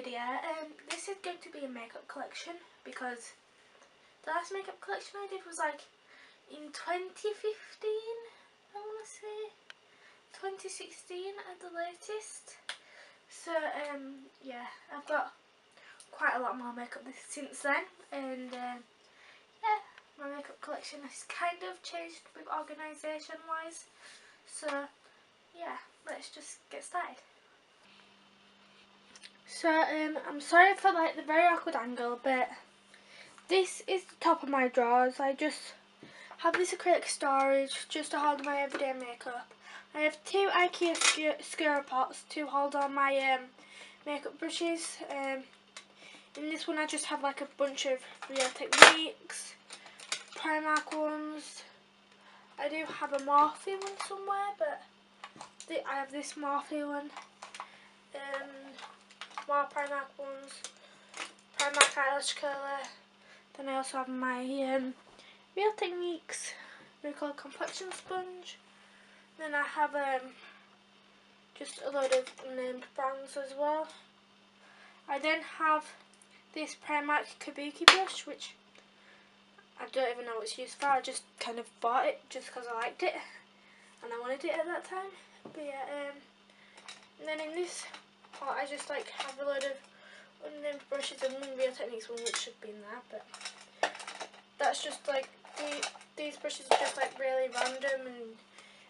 video. This is going to be a makeup collection because the last makeup collection I did was like in 2015, I want to say 2016 at the latest. So yeah, I've got quite a lot more makeup since then, and yeah, my makeup collection has kind of changed with organisation wise. So yeah, let's just get started. So I'm sorry for like the very awkward angle, but this is the top of my drawers. I just have this acrylic storage just to hold my everyday makeup. I have two IKEA Skura pots to hold all my makeup brushes. In this one I just have like a bunch of Real Techniques, Primark ones. I do have a Morphe one somewhere, but I have this Morphe one. More Primark ones, Primark eyelash curler. Then I also have my Real Techniques Miracle Complexion Sponge. Then I have just a load of named brands as well. I then have this Primark Kabuki brush, which I don't even know what it's used for. I just kind of bought it just because I liked it and I wanted it at that time. But yeah, and then in this pot I just like have a load of unnamed brushes and one Real Techniques one, which should be in there, but that's just like these brushes are just like really random and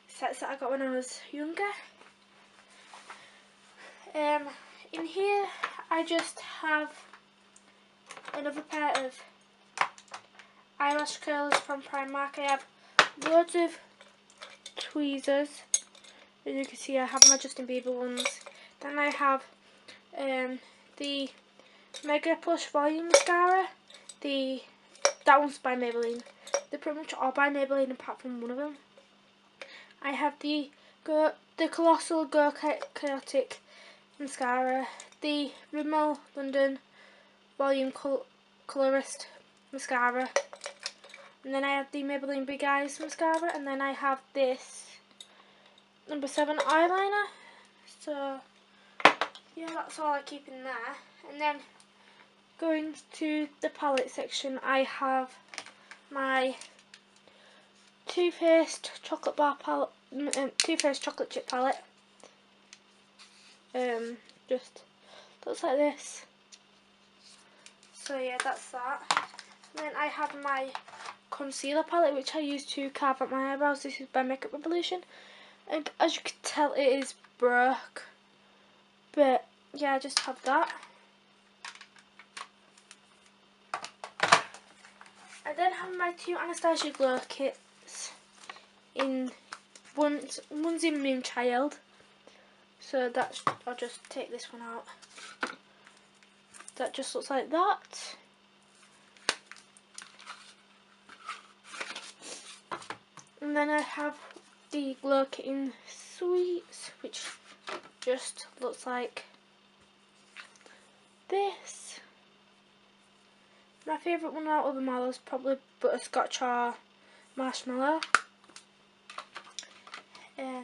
sets that I got when I was younger. In here I just have another pair of eyelash curlers from Primark. I have loads of tweezers. As you can see, I have my Justin Bieber ones. Then I have the Mega Plush Volume Mascara. That one's by Maybelline. They're pretty much all by Maybelline apart from one of them. I have the Colossal Go Chaotic Mascara, the Rimmel London Volume Colorist Mascara, and then I have the Maybelline Big Eyes Mascara, and then I have this number 7 eyeliner. So yeah, that's all I keep in there. And then going to the palette section, I have my Too Faced chocolate bar palette, Too Faced chocolate chip palette. Just looks like this. So yeah, that's that. And then I have my concealer palette, which I use to carve out my eyebrows. This is by Makeup Revolution, and as you can tell, it is broke. But yeah, I just have that. I then have my two Anastasia Glow kits. One's in Moonchild. So I'll just take this one out. That just looks like that. And then I have the Glow Kit in Sweets, which just looks like this. My favourite one out of them all is probably Butterscotch or Marshmallow. Yeah.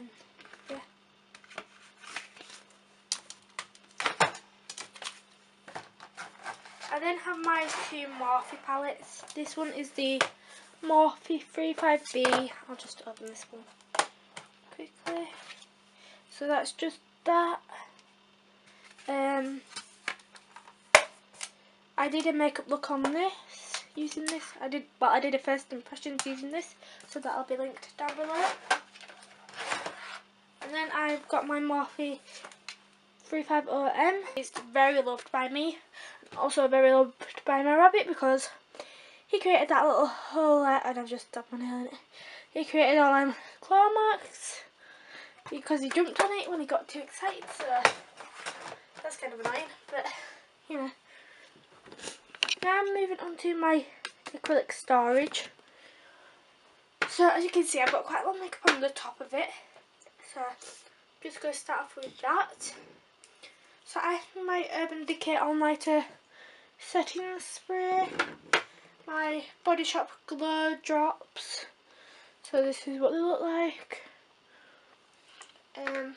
I then have my two Morphe palettes. This one is the Morphe 35B. I'll just open this one quickly. So that's just that. I did a makeup look on this using this. I did a first impressions using this, so that'll be linked down below. And then I've got my Morphe 350M. It's very loved by me, and also very loved by my rabbit because he created that little hole there, and I've just stabbed my nail in it. He created all them claw marks because he jumped on it when he got too excited, so that's kind of annoying, but you know. Now I'm moving on to my acrylic storage. So as you can see, I've got quite a lot of makeup on the top of it. So I'm just going to start off with that. So I have my Urban Decay All Nighter setting spray, my Body Shop Glow drops. So this is what they look like. And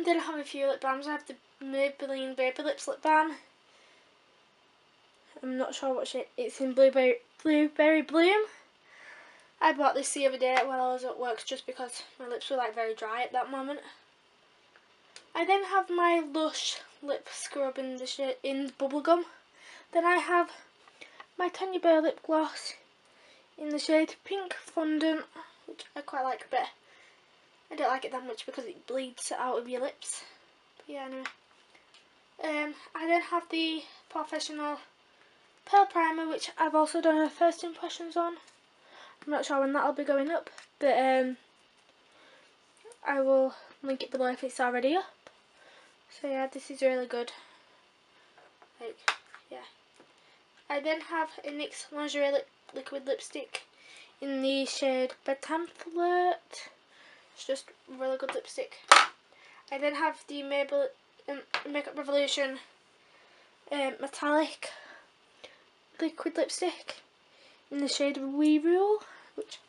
then I have a few lip balms. I have the Maybelline Baby Lips Lip Balm. I'm not sure what shade. It's in Blueberry Bloom. I bought this the other day while I was at work just because my lips were like very dry at that moment. I then have my Lush lip scrub in the shade in Bubblegum. Then I have my Tanya Burr lip gloss in the shade Pink Fondant, which I quite like, but I don't like it that much because it bleeds out of your lips. But yeah, anyway. I then have the Professional Pearl Primer, which I've also done a first impressions on. I'm not sure when that'll be going up, but I will link it below if it's already up. So yeah, this is really good. Like, yeah. I then have a NYX Lingerie liquid lipstick in the shade Bedtime Flirt. It's just a really good lipstick. I then have the Maybelline Makeup Revolution metallic liquid lipstick in the shade We Rule, which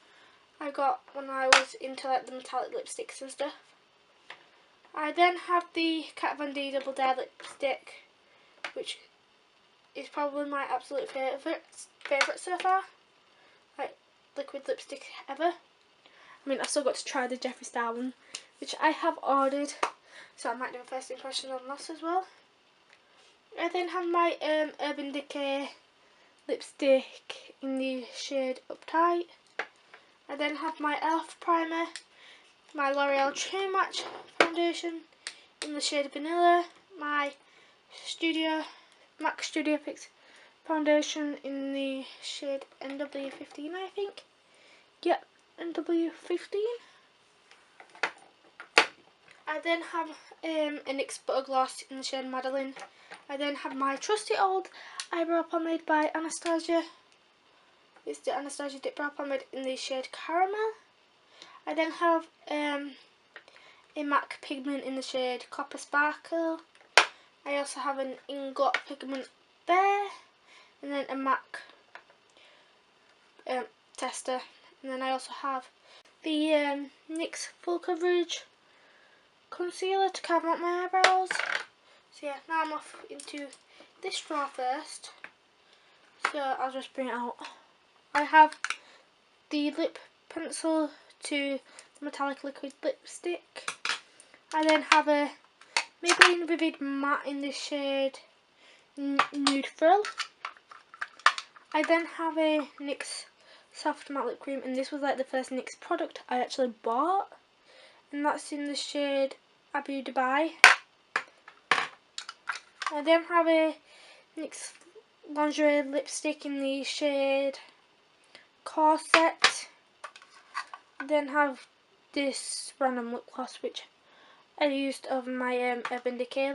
I got when I was into like the metallic lipsticks and stuff. I then have the Kat Von D Double Dare lipstick, which is probably my absolute favourite so far, like liquid lipstick ever. I mean, I've still got to try the Jeffree Star one, which I have ordered, so I might do a first impression on this as well. I then have my Urban Decay lipstick in the shade Uptight. I then have my e.l.f. primer, my L'Oreal True Match foundation in the shade Vanilla, my MAC Studio Fix foundation in the shade NW15, I think. Yep, NW15. I then have a NYX Butter Gloss in the shade Madeline. I then have my trusty old eyebrow pomade by Anastasia. It's the Anastasia Dip Brow Pomade in the shade Caramel. I then have a MAC pigment in the shade Copper Sparkle. I also have an Ingot pigment there, and then a MAC tester. And then I also have the NYX Full Coverage concealer to cover up my eyebrows. So yeah, now I'm off into this drawer first. So I'll just bring it out. I have the lip pencil to the metallic liquid lipstick. I then have a Maybelline Vivid Matte in the shade Nude Frill. I then have a NYX Soft Matte Lip Cream, and this was like the first NYX product I actually bought, and that's in the shade Abu Dubai. I then have a NYX Lingerie lipstick in the shade Corset. I then have this random lip gloss which I used of my Urban Decay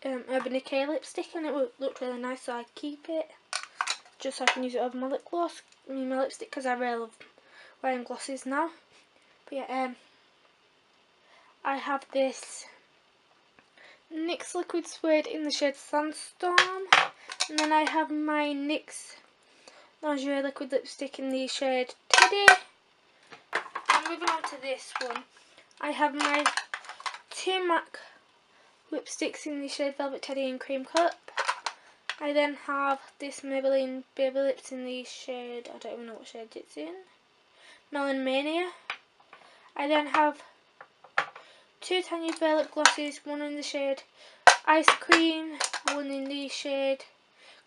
lipstick, and it looked really nice, so I keep it just so I can use it over my lip gloss, my lipstick, because I really love wearing glosses now. But yeah, I have this NYX Liquid Suede in the shade Sandstorm, and then I have my NYX Lingerie liquid lipstick in the shade Teddy. And moving on to this one, I have my two MAC lipsticks in the shade Velvet Teddy and Cream Cup. I then have this Maybelline Baby Lips in the shade, I don't even know what shade it's in, Melon Mania. I then have two Tanya Burr lip glosses, one in the shade Ice Cream, one in the shade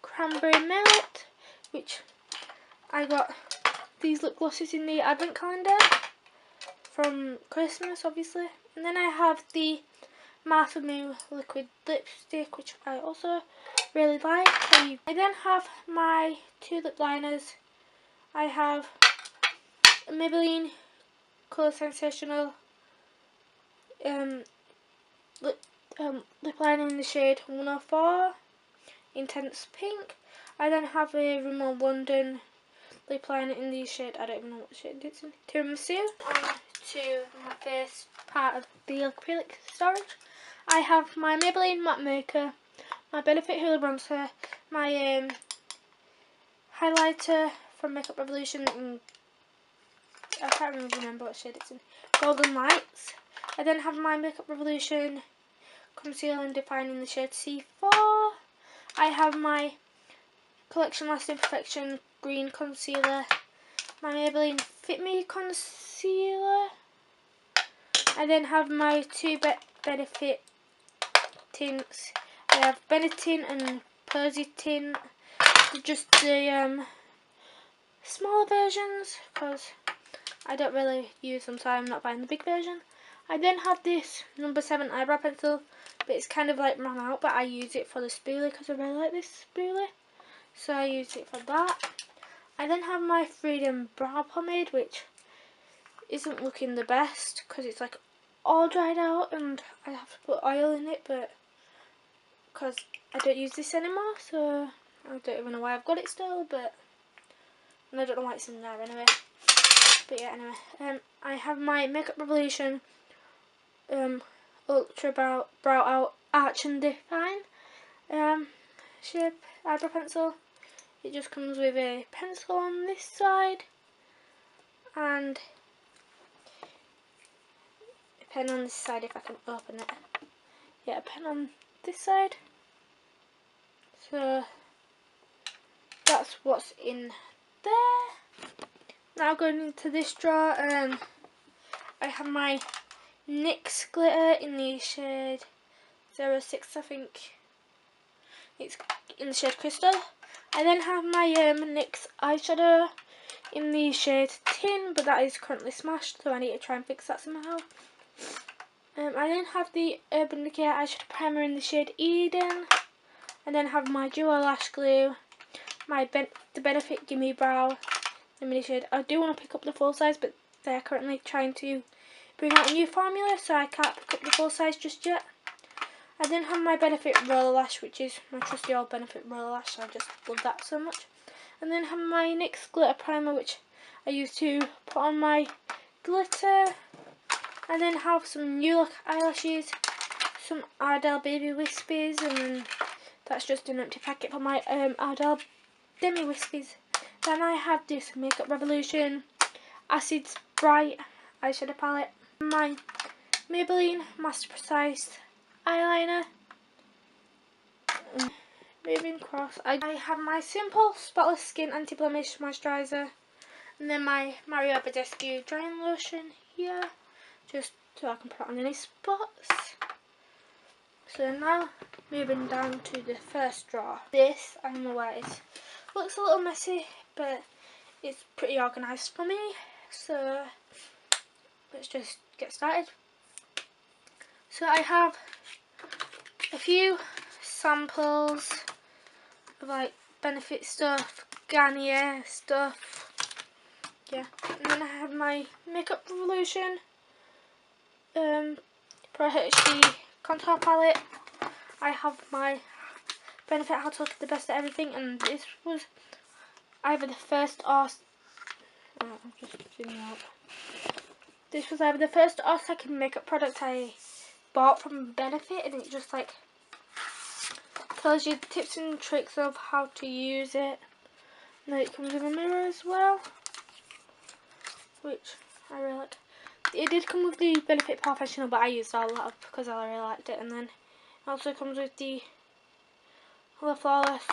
Cranberry Melt, which I got these lip glosses in the advent calendar from Christmas, obviously. And then I have the Martha Moo liquid lipstick, which I also really like. I then have my two lip liners. I have a Maybelline Colour Sensational lip liner in the shade 104 Intense Pink. I then have a Rimmel London lip liner in the shade, I don't even know what shade it's in, Tiramisu. On to my first part of the acrylic storage. I have my Maybelline Matte Maker, my Benefit Hoola Bronzer, my highlighter from Makeup Revolution, and I can't remember what shade it's in, Golden Lights. I then have my Makeup Revolution Concealer and Define in the shade C4. I have my Collection Lasting Perfection Green Concealer, my Maybelline Fit Me Concealer. I then have my two Benefit tints. I have Benetint and Persy tint. They're just the smaller versions because I don't really use them, so I'm not buying the big version. I then have this number 7 eyebrow pencil, but it's kind of like run out, but I use it for the spoolie because I really like this spoolie, so I use it for that. I then have my Freedom Brow Pomade, which isn't looking the best because it's like all dried out and I have to put oil in it, but because I don't use this anymore, so I don't even know why I've got it still, but and I don't know why it's in there anyway. But yeah, anyway, I have my Makeup Revolution Ultra Brow Out Arch and Define shape eyebrow pencil. It just comes with a pencil on this side and a pen on this side if I can open it. Yeah, a pen on this side. So that's what's in there. Now going into this drawer, I have my NYX glitter in the shade 06, I think it's in the shade Crystal. I then have my NYX eyeshadow in the shade Tin, but that is currently smashed, so I need to try and fix that somehow. I then have the Urban Decay eyeshadow primer in the shade Eden. I then have my Duo Lash Glue, my the Benefit Gimme Brow, the mini shade. I do want to pick up the full size, but they're currently trying to bring out a new formula, so I can't pick up the full size just yet. I then have my Benefit Roller Lash, which is my trusty old Benefit Roller Lash, so I just love that so much. And then have my NYX Glitter Primer, which I use to put on my glitter. I then have some New Look eyelashes, some Ardell Baby Wispies, and then that's just an empty packet for my Ardell Demi Wispies. Then I have this Makeup Revolution Acids Bright eyeshadow palette, my Maybelline Master Precise eyeliner. Moving across, I have my Simple Spotless Skin Anti-Blemish Moisturiser, and then my Mario Badescu drying lotion here, just so I can put it on any spots. So now moving down to the first drawer. This, I'm aware, looks a little messy, but it's pretty organised for me. So let's just get started. So I have a few samples of like Benefit stuff, Garnier stuff, yeah. And then I have my Makeup Revolution Pro HD contour palette. I have my Benefit How to Look the Best at Everything, and this was either the first or this was either the first or second makeup product I bought from Benefit, and it just like tells you tips and tricks of how to use it. And then it comes with a mirror as well, which I really like. It did come with the Benefit Professional, but I used all that up because I really liked it. And then it also comes with the Hello Flawless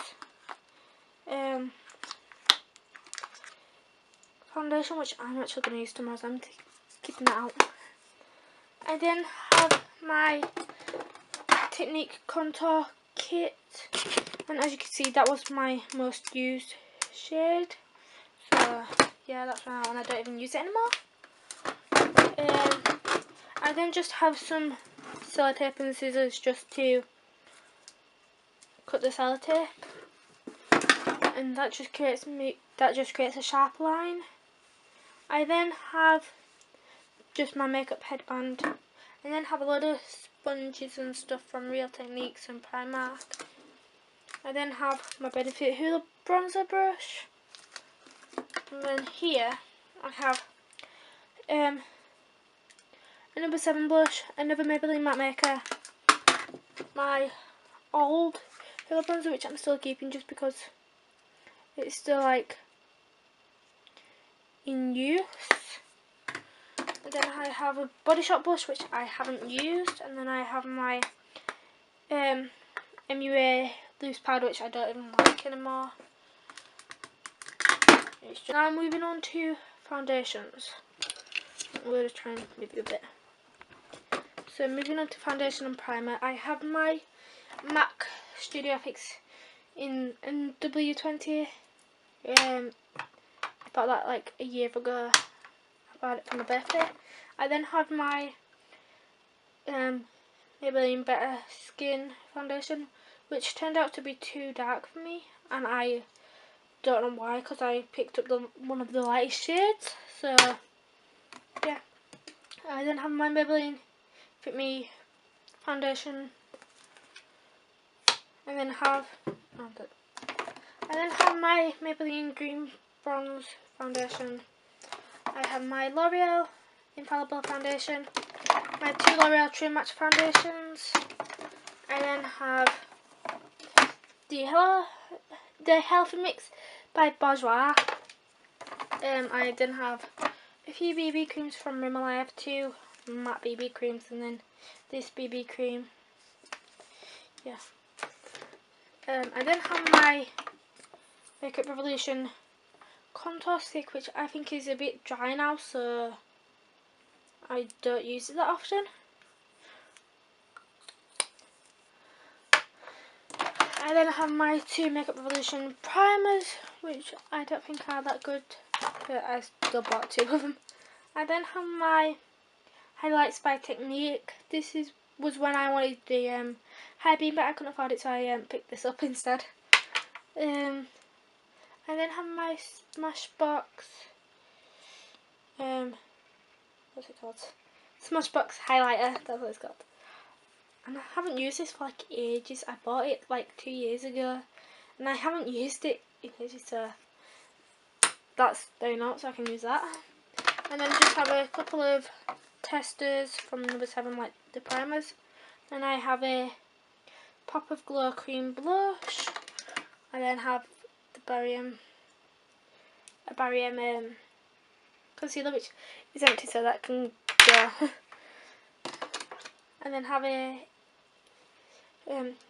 foundation, which I'm actually going to use tomorrow, so I'm keeping that out. I then have my Technique Contour Kit, and as you can see, that was my most used shade. So yeah, that's why I don't even use it anymore. I then just have some sellotape and scissors just to cut the sellotape, and that just creates a sharp line. I then have just my makeup headband, and then have a lot of sponges and stuff from Real Techniques and Primark. I then have my Benefit Hoola bronzer brush, and then here I have a number 7 blush, another Maybelline Matte Maker, my old Hoola bronzer, which I'm still keeping just because it's still like in use. And then I have a Body Shop blush, which I haven't used, and then I have my MUA loose powder, which I don't even like anymore. Now moving on to foundations. I'm going to try and move you a bit. So moving on to foundation and primer, I have my MAC Studio FX in W20. I bought that like a year ago. I bought it for my birthday. I then have my Maybelline Better Skin foundation, which turned out to be too dark for me, and I don't know why, because I picked up one of the lightest shades. So yeah, I then have my Maybelline Fit Me foundation, and then have my Maybelline Green Bronze foundation. I have my L'Oreal Infallible foundation, my two L'Oreal True Match foundations. I then have the Healthy Mix by Bourjois. I then have a few BB creams from Rimmel. I have two matte BB creams and then this BB cream. Yeah. I then have my Makeup Revolution contour stick, which I think is a bit dry now, so I don't use it that often. I then have my two Makeup Revolution primers, which I don't think are that good, but I still bought two of them. I then have my highlights by Technique. This was when I wanted the high beam, but I couldn't afford it, so I picked this up instead. I then have my Smashbox, what's it called? Smashbox highlighter, that's what it's called. And I haven't used this for like ages. I bought it like 2 years ago, and I haven't used it in ages, so that's staying out, so I can use that. And then just have a couple of testers from number 7, like the primers. Then I have a Pop of Glow Cream Blush. I then have the Barry concealer, which is empty, so that can go. And then have a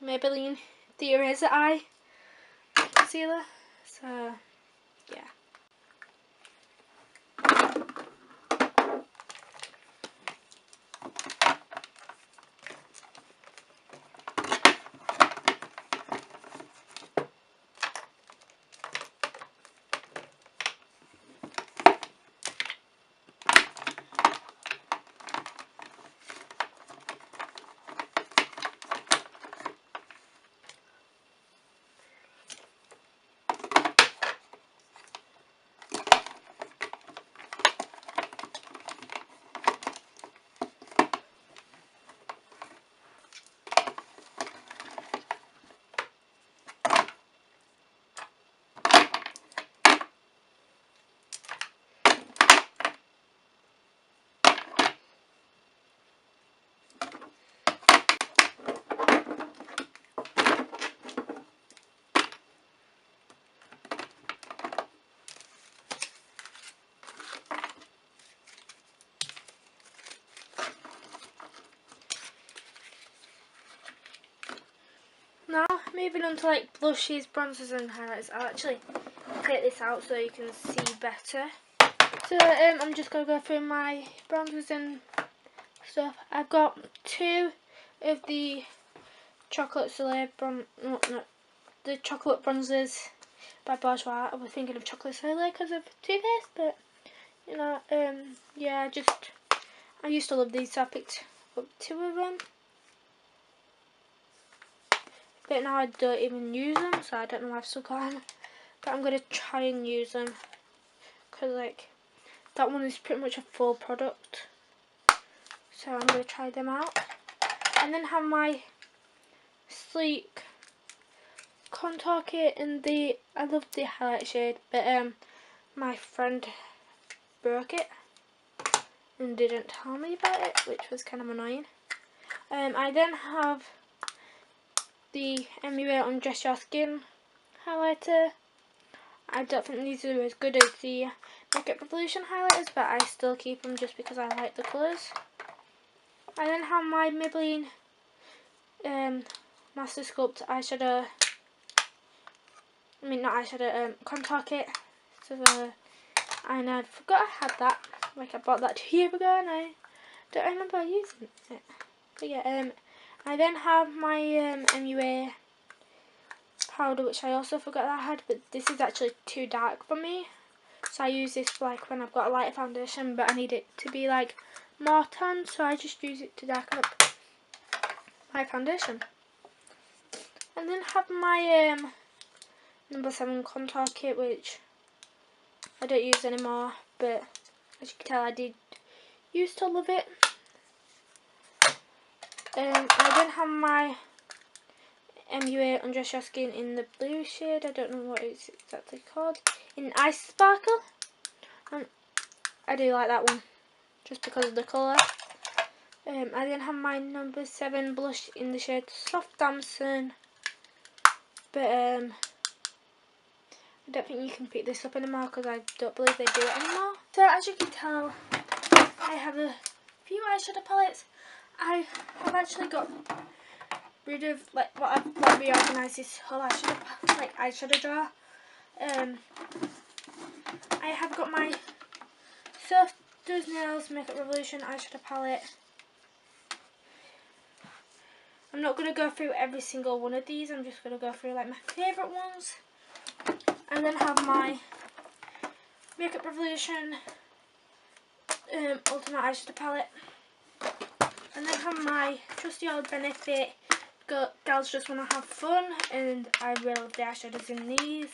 Maybelline The Eraser Eye concealer. So yeah. Now moving on to like blushes, bronzers and highlighters. I'll actually take this out so you can see better. So I'm just going to go through my bronzers and stuff. I've got two of the Chocolate Soleil the chocolate bronzers by Bourjois. I was thinking of Chocolate Soleil because of Too Faced, but you know, yeah, I used to love these, so I picked up two of them. But now I don't even use them, so I don't know why I've still got them. But I'm going to try and use them, because like, that one is pretty much a full product. So I'm going to try them out. And then have my Sleek contour kit in I love the highlight shade, but my friend broke it and didn't tell me about it, which was kind of annoying. I then have the MUA Undress Your Skin highlighter. I don't think these are as good as the Makeup Revolution highlighters, but I still keep them just because I like the colours. I then have my Maybelline Master Sculpt eyeshadow. I mean, not eyeshadow, contour kit. So, and I forgot I had that. Like, I bought that 2 years ago and I don't remember using it. But yeah, I then have my MUA powder, which I also forgot that I had, but this is actually too dark for me. So I use this like when I've got a lighter foundation, but I need it to be like more tan, so I just use it to darken up my foundation. And then have my number 7 contour kit, which I don't use anymore, but as you can tell I did used to love it. I then have my MUA Undress Your Skin in the blue shade. I don't know what it's exactly called. In Ice Sparkle. I do like that one, just because of the colour. I then have my number 7 blush in the shade Soft Damson. But I don't think you can pick this up anymore because I don't believe they do it anymore. So as you can tell, I have a few eyeshadow palettes. I have actually got rid of like what I've reorganised this whole eyeshadow drawer. I have got my Surf Does Nails Makeup Revolution eyeshadow palette. I'm not going to go through every single one of these, I'm just going to go through like my favourite ones. And then have my Makeup Revolution Ultimate Eyeshadow Palette. And then have my trusty old Benefit Gals Just Wanna Have Fun, and I really love the eyeshadows in these.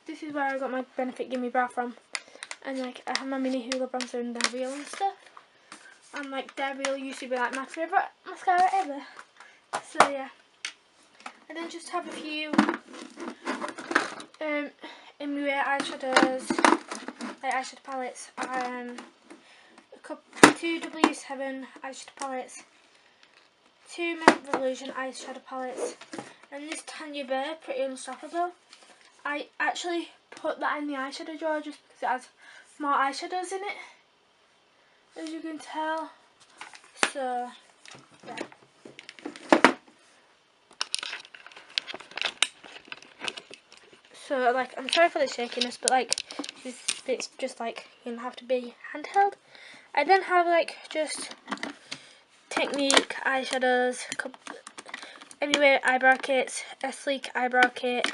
This is where I got my Benefit Gimme Brow from. And like I have my mini Hoola bronzer and They're Real and stuff. And like They're Real used to be like my favourite mascara ever. So yeah. I then just have a few MUA eyeshadows, like eyeshadow palettes, and two W7 eyeshadow palettes, two Makeup Revolution eyeshadow palettes, and this Tanya Burr Pretty Unstoppable. I actually put that in the eyeshadow drawer just because it has more eyeshadows in it, as you can tell. So yeah. So like, I'm sorry for the shakiness, but like this bit's just like gonna have to be handheld. I then have like just Technique eyeshadows, anyway eyebrow kits, a sleek eyebrow kit,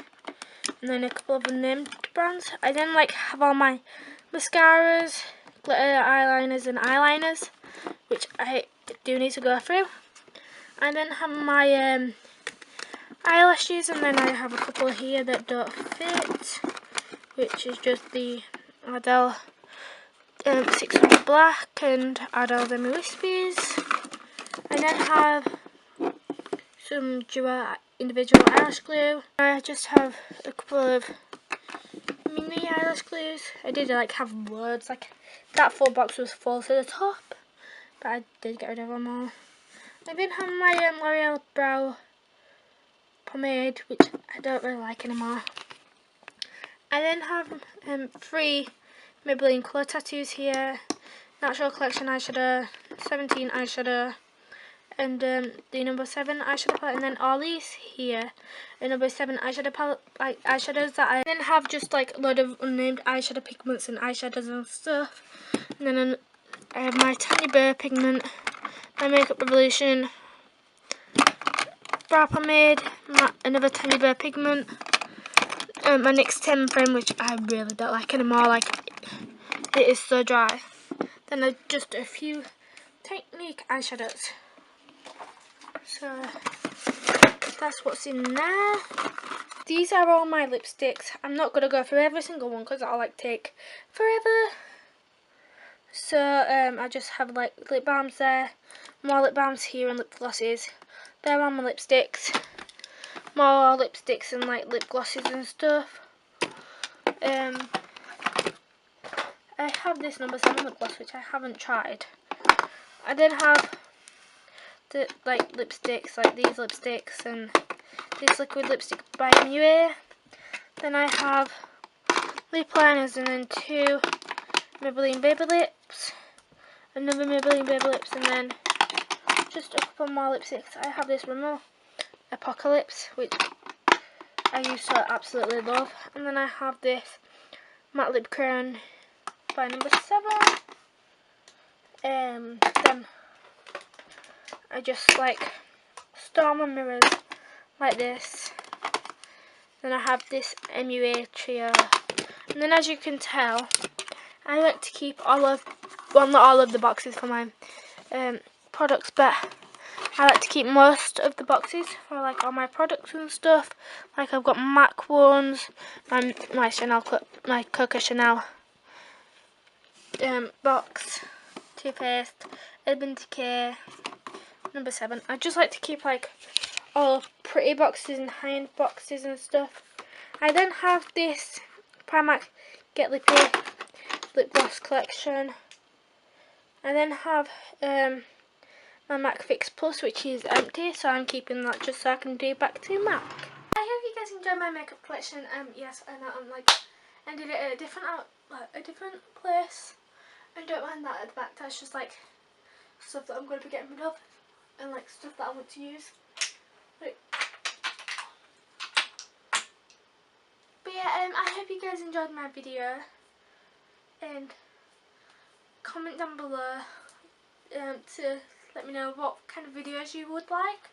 and then a couple of unnamed brands. I then like have all my mascaras, glitter eyeliners and eyeliners, which I do need to go through. I then have my eyelashes, and then I have a couple here that don't fit, which is just the Ardell 600 Black and Ardell Demi Wispies. I then have some Duo individual eyelash glue. I just have a couple of mini eyelash glues. I did like have loads, like that full box was full to the top, but I did get rid of them all. I then have my L'Oreal brow pomade, which I don't really like anymore. I then have 3 Maybelline colour tattoos here, Natural Collection eyeshadow, 17 eyeshadow, and the number 7 eyeshadow palette, and then all these here are number 7 eyeshadow palette, like eyeshadows that I then have just like a load of unnamed eyeshadow pigments and eyeshadows and stuff. And then I have my Tanya Burr pigment, my Makeup Revolution brow pomade, another Tanya Burr pigment, my NYX 10 frame, which I really don't like anymore, like it is so dry. Then just a few Technique eyeshadows. So that's what's in there. These are all my lipsticks. I'm not going to go through every single one because that'll like take forever. So I just have like lip balms there, more lip balms here and lip glosses. There are my lipsticks, more lipsticks and like lip glosses and stuff. I have this number 7 lip gloss which I haven't tried. I then have the like lipsticks, like these lipsticks and this liquid lipstick by MUA. Then I have lip liners and then 2 Maybelline Baby Lips, another Maybelline Baby Lips, and then just a couple more lipsticks. I have this Rimmel Apocalypse, which I used to absolutely love. And then I have this matte lip crayon by Number 7. Then I just like store my mirrors like this. Then I have this MUA trio. And then as you can tell, I like to keep all of, well, not all of the boxes for my products, but I like to keep most of the boxes for like all my products and stuff. Like I've got MAC ones, my Chanel, my Coco Chanel box, toothpaste, Urban Decay, Number 7. I just like to keep like all pretty boxes and high-end boxes and stuff. I then have this Primark Get Lippy lip gloss collection. I then have my MAC Fix Plus, which is empty, so I'm keeping that just so I can do back to MAC. I hope you guys enjoyed my makeup collection. Yes, I know I'm like ended it at a different place. I don't mind that at the back. That's just like stuff that I'm going to be getting rid of, and like stuff that I want to use. Like, but yeah, I hope you guys enjoyed my video, and comment down below to let me know what kind of videos you would like.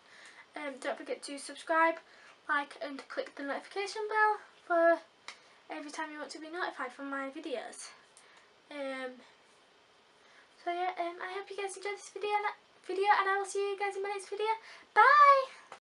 Don't forget to subscribe, like, and click the notification bell for every time you want to be notified from my videos. So yeah, I hope you guys enjoyed this video, and I will see you guys in my next video. Bye!